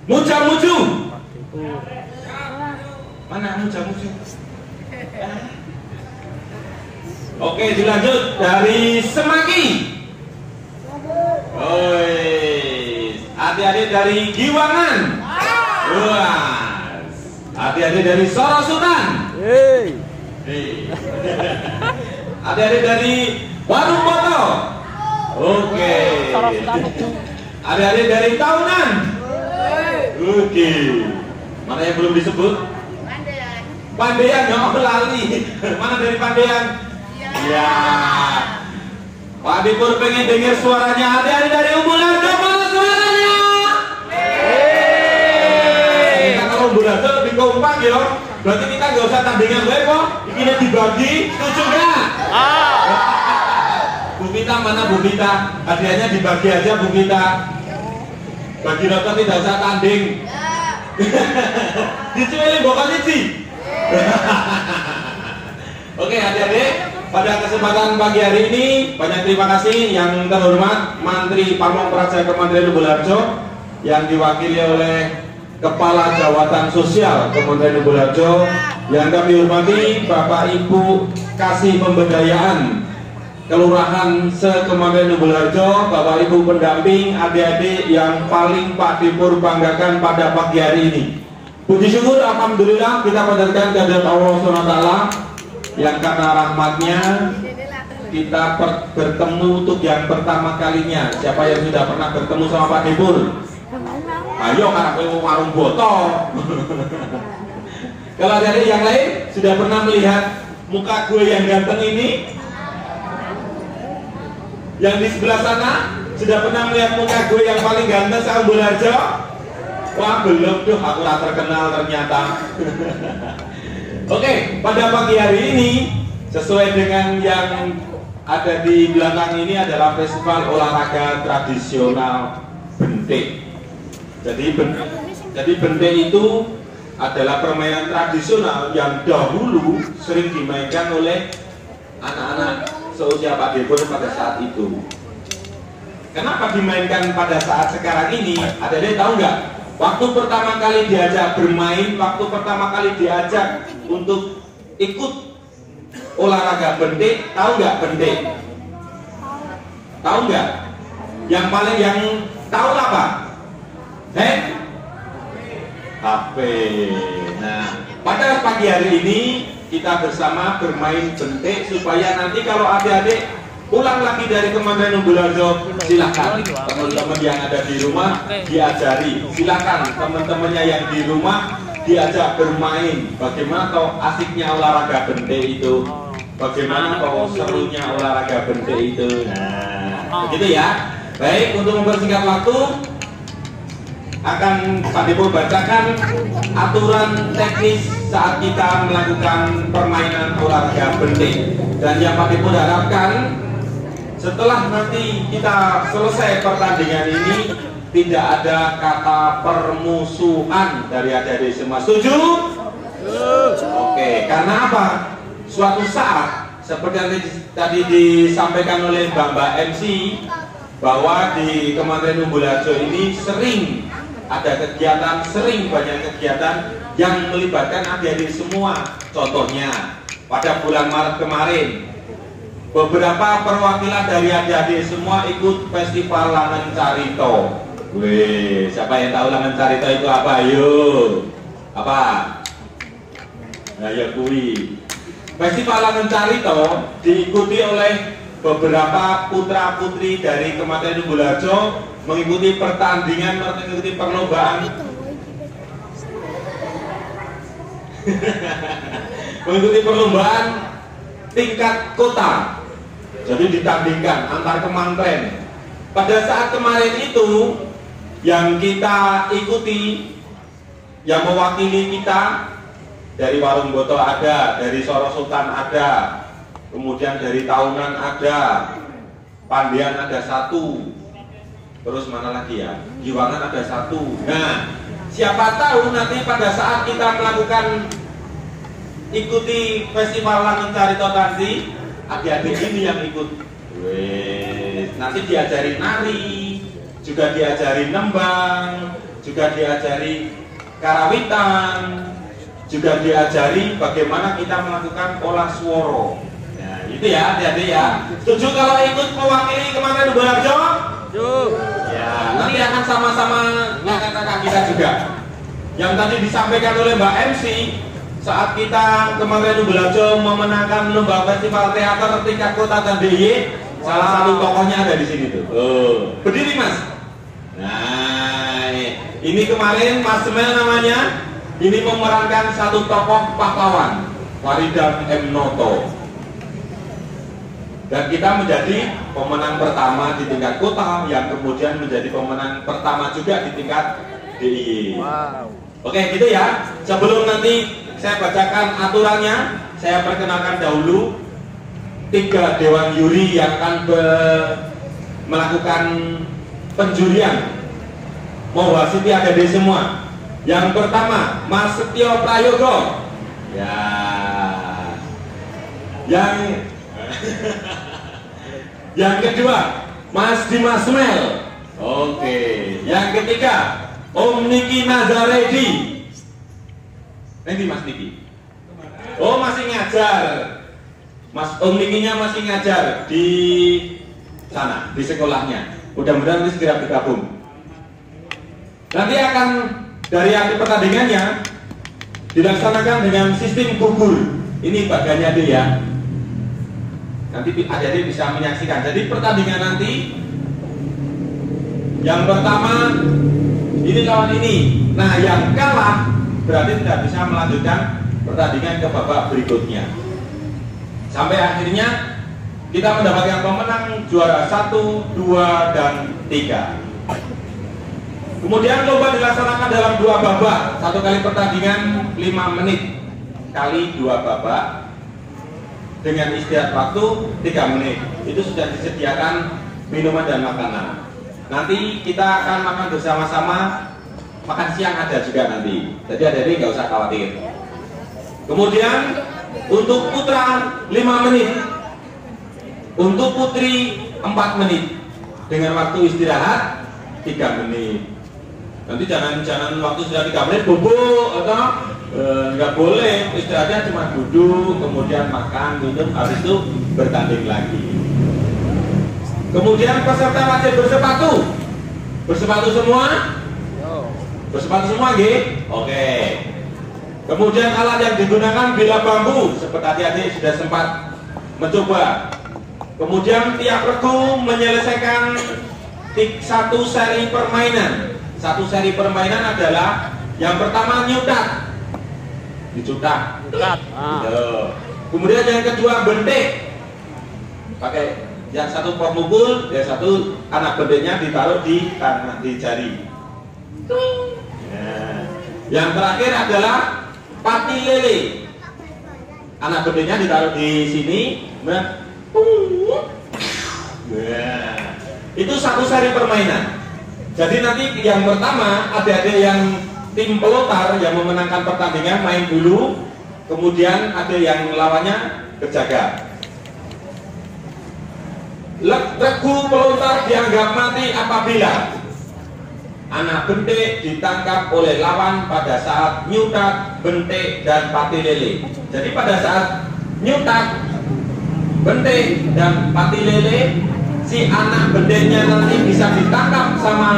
Muja-muju. Mana muja-muju? Oke, dilanjut dari Semaki. Adik-adik dari Giwangan. Wah. Adik-adik dari Sorosutan. Adik-adik dari Warung Boto. Oke. Adik-adik dari Tahunan. Oke. Mana yang belum disebut? Pandean. Pandean, ya lali. Mana dari Pandean? Ya. Pak Dipur pengen dengar suaranya adik-adik dari Umbularjo. Mana suaranya? Kita kalau Umbularjo lebih kompak ya. Berarti kita nggak usah tandingan gue kok. Ini dibagi, setuju nggak? Bu Vita mana Bu Vita? Hadiahnya dibagi aja Bu Vita. Bagi nonton tidak usah tanding. Dicuelin bokal sih. Oke adik-adik, pada kesempatan pagi hari ini banyak terima kasih yang terhormat Mantri Pamong Praja Kementerian Umbularjo yang diwakili oleh Kepala Jawatan Sosial Kementerian Umbularjo, yang kami hormati Bapak Ibu Kasih Pemberdayaan Kelurahan se-Kementerian Umbularjo, Bapak Ibu pendamping, adik-adik yang paling Pak Dipur banggakan pada pagi hari ini. Puji syukur alhamdulillah kita panjatkan kehadirat Allah SWT yang karena rahmatnya kita bertemu untuk yang pertama kalinya. Siapa yang sudah pernah bertemu sama Pak Dipur? Ayo karena gue warung boto. Kalau ada yang lain sudah pernah melihat muka gue yang ganteng ini? Yang di sebelah sana sudah pernah melihat muka gue yang paling ganteng sama Umbularjo? Wah belum tuh, aku tak terkenal ternyata. Oke, pada pagi hari ini sesuai dengan yang ada di belakang ini adalah festival olahraga tradisional Bentik. Jadi bentik itu adalah permainan tradisional yang dahulu sering dimainkan oleh anak-anak seusia Pak Dipur pada saat itu. Kenapa dimainkan pada saat sekarang ini? Ada tahu nggak? Waktu pertama kali diajak bermain, waktu pertama kali diajak untuk ikut olahraga bentik, tahu nggak bentik? Tahu nggak? Yang tahu apa? HP. Nah, pada pagi hari ini kita bersama bermain bentik supaya nanti kalau adik-adik pulang lagi dari Kementerian Umbularjo, silakan teman-teman yang ada di rumah diajari. Silakan teman-temannya yang di rumah diajak bermain. Bagaimana kau asiknya olahraga bentik itu? Bagaimana kau serunya olahraga bentik itu? Nah, begitu ya. Baik, untuk mempersingkat waktu akan Pak Dipur bacakan aturan teknis saat kita melakukan permainan olahraga bentik. Dan yang Pak Dipur harapkan setelah nanti kita selesai pertandingan ini tidak ada kata permusuhan dari adik-adik semua. Setuju? Oke, karena apa? Suatu saat seperti yang tadi disampaikan oleh Mbak MC bahwa di Kementerian Umbularjo ini sering ada kegiatan, banyak kegiatan yang melibatkan adik-adik semua. Contohnya pada bulan Maret kemarin beberapa perwakilan dari adik-adik semua ikut festival Langen Carito. Wih, siapa yang tahu Langen Carito itu apa? Ayo, apa? Nah, ya kui. Festival Langen Carito diikuti oleh beberapa putra-putri dari Kementerian Umbularjo, mengikuti pertandingan, mengikuti perlombaan, mengikuti perlombaan tingkat kota. Jadi ditandingkan antar kementerian. Pada saat kemarin itu yang kita ikuti, yang mewakili kita dari Warung Boto ada, dari Sorosutan ada, kemudian dari Tahunan ada, Pandean ada satu, terus mana lagi ya? Giwangan ada satu. Nah, siapa tahu nanti pada saat kita melakukan ikuti festival Langen Carito nanti, adik-adik ini yang ikut. Wes, nanti diajari nari, juga diajari nembang, juga diajari karawitan, juga diajari bagaimana kita melakukan olah swara. Nah, itu ya, adik-adik ya. Setuju kalau ikut mewakili Kementerian Lubarjo? Ya, nanti akan sama-sama kakak-kakak kita juga. Yang tadi disampaikan oleh Mbak MC, saat kita Kementerian Lubarjo memenangkan lomba festival teater tingkat kota dan DIY, salah satu tokohnya ada di sini tuh. Berdiri Mas. Nah, ini kemarin Mas Mel namanya, ini memerankan satu tokoh pahlawan, Faridan M. Noto. Dan kita menjadi pemenang pertama di tingkat kota, yang kemudian menjadi pemenang pertama juga di tingkat DIY. Wow. Oke, gitu ya. Sebelum nanti saya bacakan aturannya, saya perkenalkan dahulu 3 dewan juri yang akan melakukan penjurian. Mewasiti adik-adik semua. Yang pertama, Mas Setio Prayogo. Ya. Yang kedua, Mas Dimas Mel. Oke. Yang ketiga, Om Niki Nazaredi. Ini Mas Niki. Oh, masih ngajar. Mas Om Nikinya masih ngajar di sana, di sekolahnya. Mudah-mudahan nanti segera bergabung. Nanti akan dari akhir pertandingannya dilaksanakan dengan sistem gugur. Ini bagiannya dia ya. Nanti adik-adik bisa menyaksikan. Jadi pertandingan nanti yang pertama ini lawan ini. Nah, yang kalah berarti tidak bisa melanjutkan pertandingan ke babak berikutnya. Sampai akhirnya kita mendapatkan pemenang juara 1, 2, dan 3. Kemudian lomba dilaksanakan dalam 2 babak. Satu kali pertandingan 5 menit kali 2 babak dengan istirahat waktu 3 menit. Itu sudah disediakan minuman dan makanan. Nanti kita akan makan bersama-sama. Makan siang ada juga nanti. Jadi adik-adik nggak usah khawatir. Kemudian untuk putra 5 menit, untuk putri 4 menit dengan waktu istirahat 3 menit. Nanti jangan waktu sudah 3 menit bubuk atau nggak boleh. Istirahatnya cuma duduk, kemudian makan, minum, habis itu bertanding lagi. Kemudian peserta wajib bersepatu semua. Bersepatu semua, G? Oke. Kemudian alat yang digunakan bila bambu, seperti adik-adik sudah sempat mencoba. Kemudian tiap regu menyelesaikan 1 seri permainan. 1 seri permainan adalah yang pertama nyutat, dicutak. Kemudian yang kedua bentik, pakai yang satu pemukul, yang satu anak bentiknya ditaruh di tangan, di jari. Nah, yang terakhir adalah pati lele. Anak bentuknya ditaruh di sini. Nah, itu 1 seri permainan. Jadi nanti yang pertama adik-adik yang tim pelontar yang memenangkan pertandingan main dulu, kemudian ada yang lawannya berjaga. Regu pelontar dianggap mati apabila anak bentik ditangkap oleh lawan pada saat nyutat, bentik, dan pati lele. Jadi pada saat nyutat, bentik, dan pati lele, si anak bentiknya nanti bisa ditangkap sama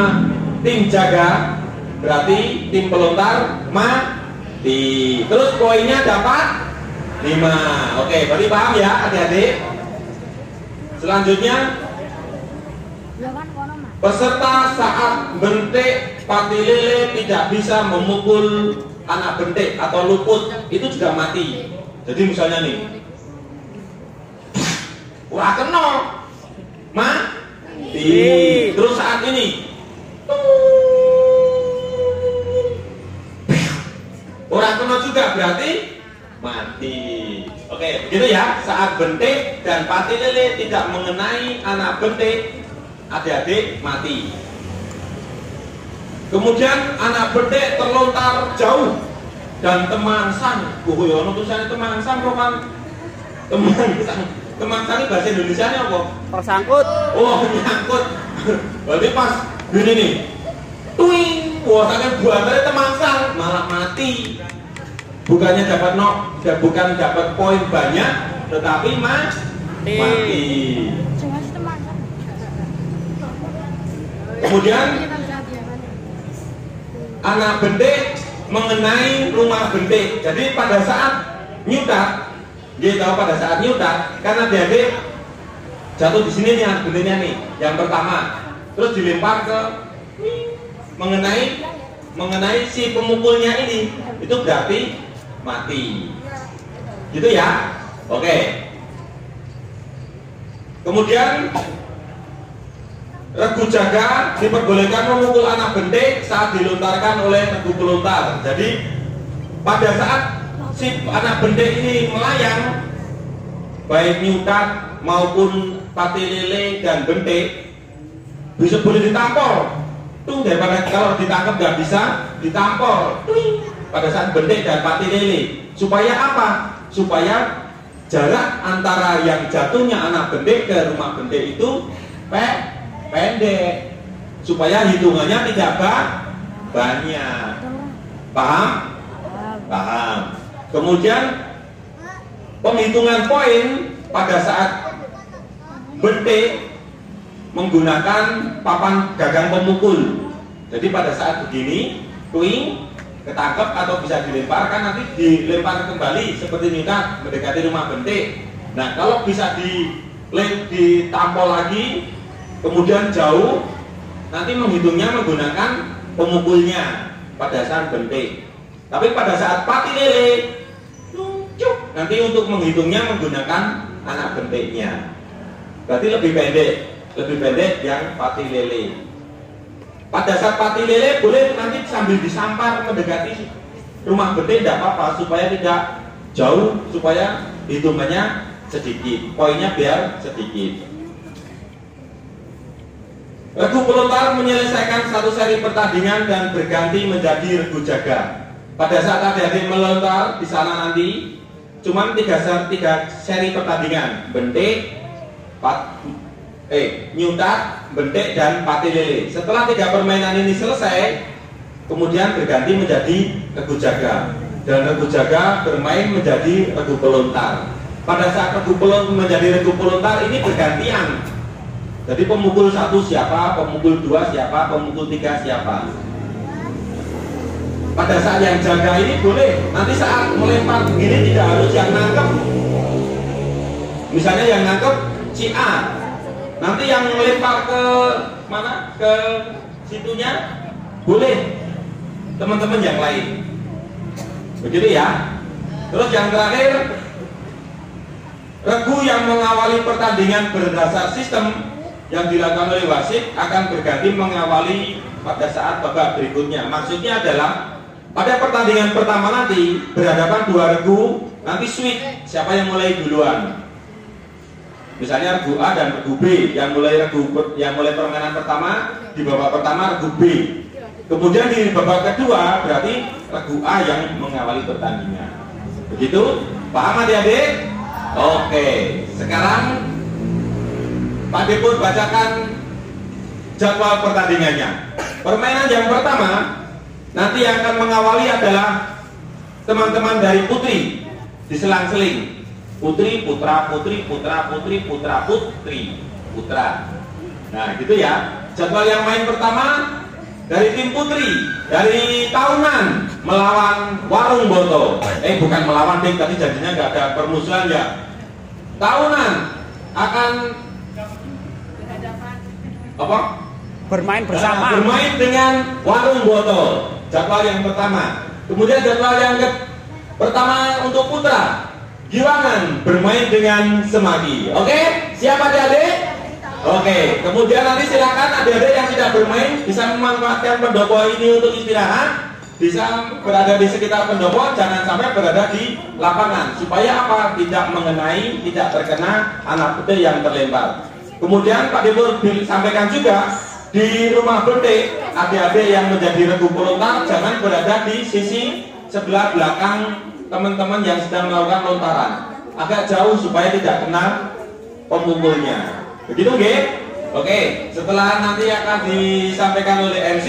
tim jaga, berarti tim pelontar mati. Terus poinnya dapat 5. Oke, berarti paham ya adik-adik? Selanjutnya, peserta saat bentik pati lele tidak bisa memukul anak bentik atau luput, itu juga mati. Jadi misalnya nih, wah kena, mati. Terus saat ini, orang kena juga berarti mati. Oke, begitu ya. Saat bentik dan pati lele tidak mengenai anak bentik, adik-adik mati. Kemudian anak bentik terlontar jauh dan temangsang. Yono tulisannya temangsang, Roman. Temangsang bahasa Indonesianya apa? Tersangkut. Oh, nyangkut. Berarti pas gini nih. Tuing. wah sampai buatannya temangsang malah mati. Bukannya dapat bukan dapat poin banyak, tetapi mati. Kemudian anak bentik mengenai rumah bentik. Jadi pada saat nyutat, dia tahu pada saat nyutat, karena dia jatuh di sini nih anak bentiknya nih, yang pertama, terus dilempar ke mengenai si pemukulnya ini, itu berarti mati. Gitu ya. Oke. Kemudian regu jaga diperbolehkan memukul anak bentik saat dilontarkan oleh regu pelontar. Jadi pada saat si anak bentik ini melayang, baik nyutat maupun pati lele dan bentik, bisa boleh ditampol. Tuh daripada kalau ditangkap nggak bisa ditampol. Pada saat bentik dan pati lele, supaya apa? Supaya jarak antara yang jatuhnya anak bentik ke rumah bentik itu pendek, supaya hitungannya tidak banyak. Paham? Paham. Kemudian penghitungan poin pada saat bentik menggunakan papan gagang pemukul. Jadi pada saat begini, twing, ketangkep atau bisa dilemparkan, nanti dilempar kembali seperti nyutat mendekati rumah bentik. Nah, kalau bisa ditampol lagi, kemudian jauh, nanti menghitungnya menggunakan pemukulnya pada saat bentik. Tapi pada saat pati lele, nanti untuk menghitungnya menggunakan anak bentiknya. Berarti lebih pendek yang pati lele. Pada saat pati lele boleh nanti sambil disampar mendekati rumah bentik, tidak apa-apa, supaya tidak jauh, supaya hitungannya sedikit, poinnya biar sedikit. Regu pelontar menyelesaikan satu seri pertandingan dan berganti menjadi regu jaga. Pada saat adik-adik melontar di sana nanti cuman tiga seri pertandingan, bentik, nyutat, bentik, dan pati lele. Setelah 3 permainan ini selesai, kemudian berganti menjadi regu jaga, dan regu jaga bermain menjadi regu pelontar. Pada saat regu pelontar menjadi regu pelontar ini bergantian. Jadi pemukul 1 siapa, pemukul 2 siapa, pemukul 3 siapa. Pada saat yang jaga ini boleh, nanti saat melempar begini tidak harus yang nangkep. Misalnya yang nangkep si A, nanti yang melempar ke mana? Ke situnya boleh teman-teman yang lain. Begitu ya. Terus yang terakhir, regu yang mengawali pertandingan berdasar sistem yang dilakukan oleh wasit akan berganti mengawali pada saat babak berikutnya. Maksudnya adalah pada pertandingan pertama nanti berhadapan 2 regu, nanti switch siapa yang mulai duluan. Misalnya regu A dan regu B, yang mulai permainan pertama di babak pertama regu B. Kemudian di babak kedua berarti regu A yang mengawali pertandingan. Begitu? Paham adik-adik? Oke, sekarang Pak Deput bacakan jadwal pertandingannya. Permainan yang pertama nanti yang akan mengawali adalah teman-teman dari putri, diselang-seling. Putri, putra, putri, putra, putri, putra, putri, putra. Nah, gitu ya. Jadwal yang main pertama dari tim putri, dari tahunan melawan Warung Boto. Bukan melawan, tadi janjinya nggak ada permusuhan ya. Tahunan akan apa? Bermain bersama. Bermain dengan Warung Boto. Jadwal yang pertama. Kemudian jadwal yang pertama untuk putra, Giwangan bermain dengan Semagi. Oke? Siapa adik-adik? Oke. Kemudian nanti silakan adik-adik yang tidak bermain bisa memanfaatkan pendopo ini untuk istirahat, bisa berada di sekitar pendopo, jangan sampai berada di lapangan, supaya apa? Tidak mengenai, tidak terkena anak putih yang terlempar. Kemudian Pak Deput sampaikan juga, di rumah bentik adik-adik yang menjadi regu pelontar jangan berada di sisi sebelah belakang teman-teman yang sedang melakukan lontaran, agak jauh supaya tidak kena pemukulnya. Begitu nggih? Oke, setelah nanti akan disampaikan oleh MC,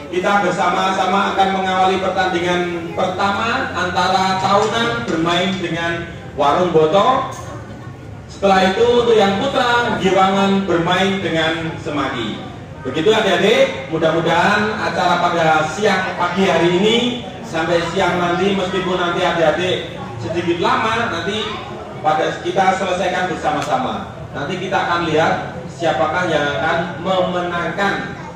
kita bersama-sama akan mengawali pertandingan pertama antara Tahunan bermain dengan Warung Boto. Setelah itu untuk yang putra, Giwangan bermain dengan Semaki. Begitu adik-adik, mudah-mudahan acara pada siang pagi hari ini sampai siang nanti, meskipun nanti adik-adik sedikit lama, nanti pada kita selesaikan bersama-sama. Nanti kita akan lihat siapakah yang akan memenangkan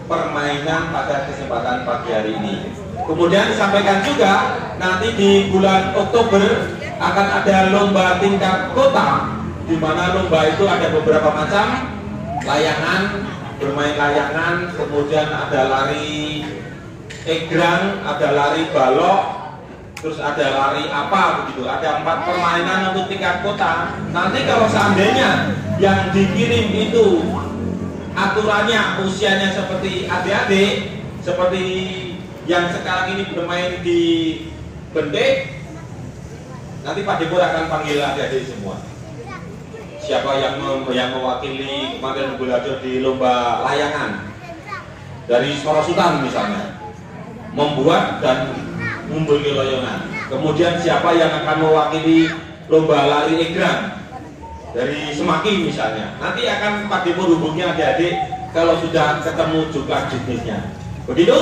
permainan pada kesempatan pagi hari ini. Kemudian disampaikan juga nanti di bulan Oktober akan ada lomba tingkat kota, di mana lomba itu ada beberapa macam layangan, bermain layangan, kemudian ada lari egrang, ada lari balok, terus ada lari apa begitu. Ada 4 permainan untuk tingkat kota. Nanti kalau seandainya yang dikirim itu aturannya usianya seperti adik-adik, seperti yang sekarang ini bermain di Bentik, nanti Pak Depur akan panggil adik-adik semua. Siapa yang mewakili Kementerian Belajar di lomba layangan dari Sorosutan misalnya, membuat dan membeli loyongan. Kemudian siapa yang akan mewakili lomba lari egrang dari Semaki misalnya, nanti akan Pak Depur hubungi adik-adik kalau sudah ketemu juga jenisnya. Begitu,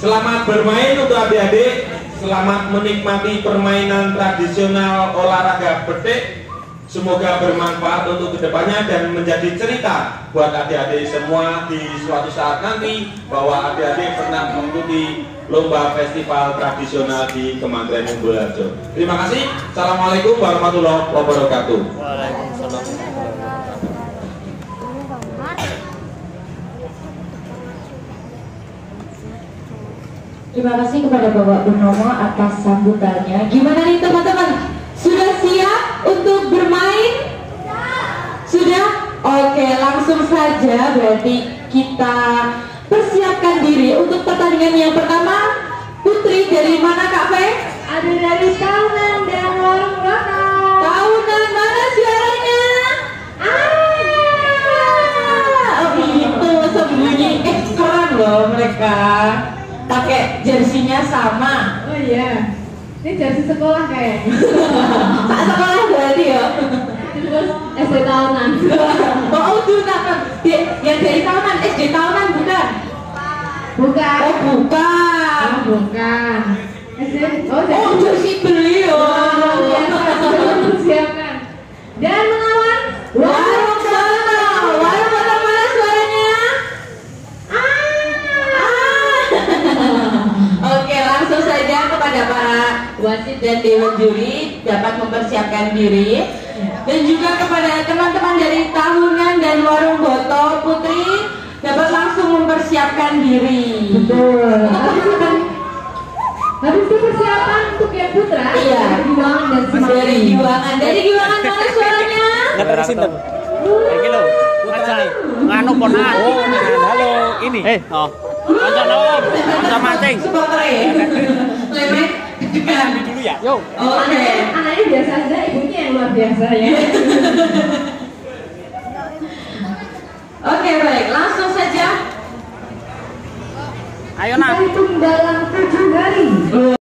selamat bermain untuk adik-adik, selamat menikmati permainan tradisional olahraga betik. Semoga bermanfaat untuk kedepannya dan menjadi cerita buat adik-adik semua di suatu saat nanti bahwa adik-adik pernah mengikuti lomba festival tradisional di Kementerian Belajar. Terima kasih. Assalamualaikum warahmatullahi wabarakatuh. Waalaikumsalam. Terima kasih kepada Bapak Purnomo atas sambutannya. Gimana nih teman-teman? Sudah siap untuk bermain? Sudah? Oke, langsung saja berarti kita persiapkan diri untuk pertandingan yang pertama. Putri dari mana Kak Fe? Ada dari Tahunan dan Warung Boto. Tahunan, mana suaranya? Oh itu sembunyi. Keren loh mereka. Pakai jersinya sama. Oh iya, ini jersey sekolah kayak. Tak sekolah berarti ya. Terus SD Tahunan. Oh yang dari Tahunan, SD Tahunan bukan? Bukan. Oh bukan. Oh bukan. SD. Oh jersey beli ya. Siapkan. Dan melawan Warung Boto. Warung Boto mana suaranya? Oke, langsung saja kepada para wasit dan dewan juri dapat mempersiapkan diri, dan juga kepada teman-teman dari Tahunan dan Warung Boto, Putri dapat langsung mempersiapkan diri. betul. Habis itu persiapan untuk yang putra. Iya. Giwangan dan Semaki. Dari Giwangan. Dari Giwangan mana suaranya? Dari sinten? Iki lho, putra nganu ponakan. Oh, halo, ini. Oh. Kanca nom, kanca mancing. Supporter ya. Lemek. Ambil dulu ya. Yo. Oke. Anaknya biasa saja, ibunya yang luar biasa ya. Oke, baik. Langsung saja. Ayo nak. Hitung dalam 7 hari.